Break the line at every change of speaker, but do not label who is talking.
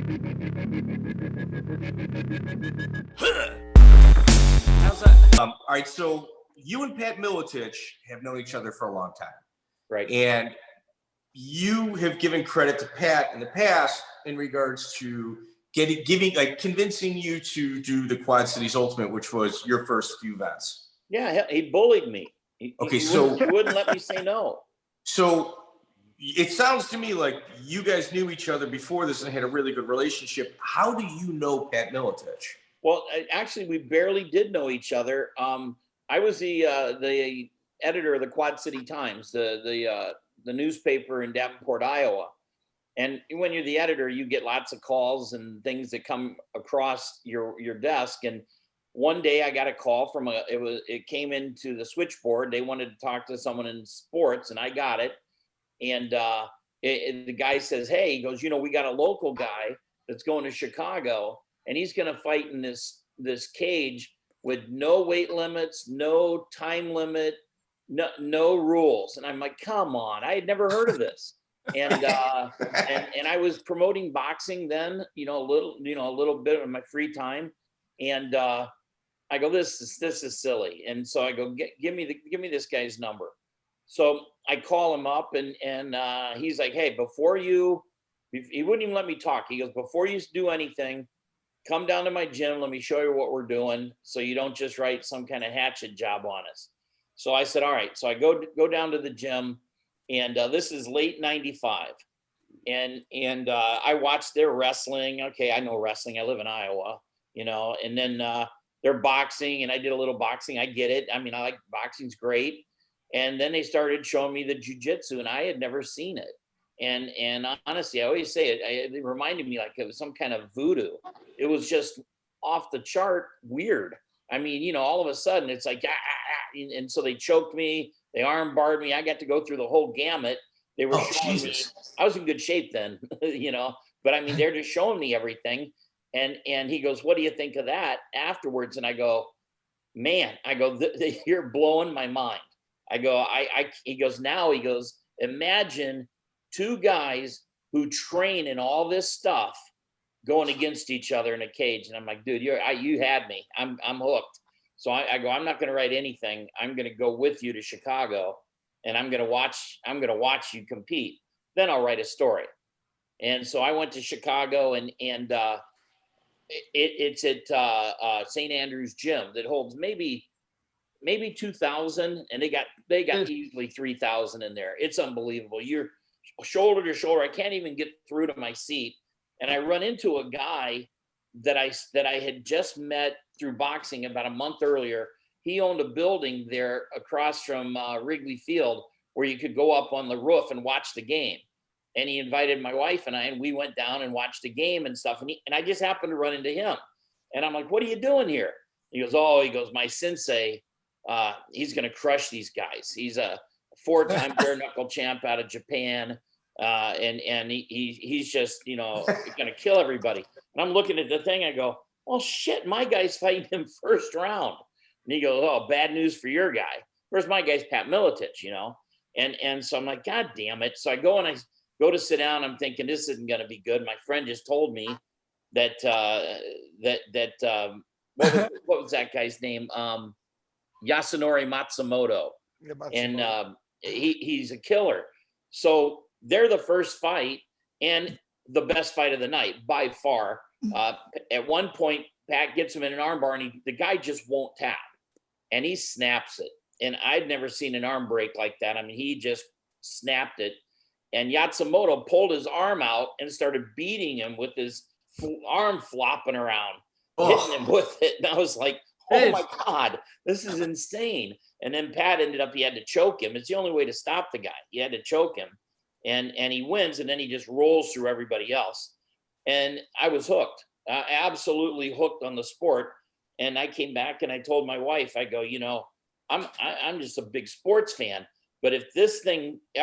How's that? All right, so you and Pat Miletich have known each other for a long time.
Right.
And you have given credit to Pat in the past in regards to convincing you to do the Quad Cities Ultimate, which was your first few events.
Yeah, he bullied me. He wouldn't let me say no.
So it sounds to me like you guys knew each other before this and had a really good relationship. How do you know Pat Miletich?
Well, actually, we barely did know each other. I was the editor of the Quad City Times, the newspaper in Davenport, Iowa. And when you're the editor, you get lots of calls and things that come across your desk. And one day I got a call from it came into the switchboard. They wanted to talk to someone in sports, and I got it. And the guy says, "Hey," he goes, "we got a local guy that's going to Chicago, and he's going to fight in this cage with no weight limits, no time limit, no rules." And I'm like, "Come on!" I had never heard of this. And and I was promoting boxing then, a little bit of my free time, and I go, this is silly. And so I go, give me this guy's number. So I call him up, and he's like, "Hey, he wouldn't even let me talk. He goes, "Before you do anything, come down to my gym. Let me show you what we're doing, so you don't just write some kind of hatchet job on us." So I said, "All right." So I go down to the gym, and this is late '95, and I watched their wrestling. Okay, I know wrestling. I live in Iowa, and then they're boxing, and I did a little boxing. I get it. I mean, I like boxing's great. And then they started showing me the jujitsu, and I had never seen it. And honestly, I always say it reminded me like it was some kind of voodoo. It was just off the chart weird. I mean, all of a sudden it's like, and so they choked me, they arm barred me. I got to go through the whole gamut. They were showing me. I was in good shape then, but I mean, they're just showing me everything. And he goes, "What do you think of that?" afterwards? And I go, "Man," "you're blowing my mind." I go, he goes, "Imagine two guys who train in all this stuff going against each other in a cage." And I'm like, "Dude, you had me. I'm hooked." So I go, "I'm not going to write anything. I'm going to go with you to Chicago, and I'm going to watch you compete. Then I'll write a story." And so I went to Chicago, and it's at St. Andrew's Gym that holds maybe 2,000, and they got easily 3,000 in there. It's unbelievable. You're shoulder to shoulder. I can't even get through to my seat. And I run into a guy that I had just met through boxing about a month earlier. He owned a building there across from Wrigley Field where you could go up on the roof and watch the game. And he invited my wife and I, and we went down and watched the game and stuff. And I just happened to run into him. And I'm like, "What are you doing here?" He goes, "My sensei, he's going to crush these guys. He's a 4-time bare knuckle champ out of Japan. And he's just, going to kill everybody." And I'm looking at the thing. I go, "Well, shit, my guy's fighting him first round." And he goes, "Oh, bad news for your guy. Where's my guy's Pat Miletich, And so I'm like, "God damn it." So I go and I go to sit down. I'm thinking this isn't going to be good. My friend just told me that, what was that guy's name? Yasunori Matsumoto. And he's a killer. So they're the first fight and the best fight of the night by far. At one point, Pat gets him in an armbar, and the guy just won't tap, and he snaps it. And I'd never seen an arm break like that. I mean, he just snapped it. And Yatsumoto pulled his arm out and started beating him with his arm flopping around, hitting him with it. And I was like, "Oh my God, this is insane." And then Pat he had to choke him. It's the only way to stop the guy. He had to choke him, and he wins, and then he just rolls through everybody else. And I was hooked, absolutely hooked on the sport. And I came back and I told my wife, I go, "I'm just a big sports fan, but if this thing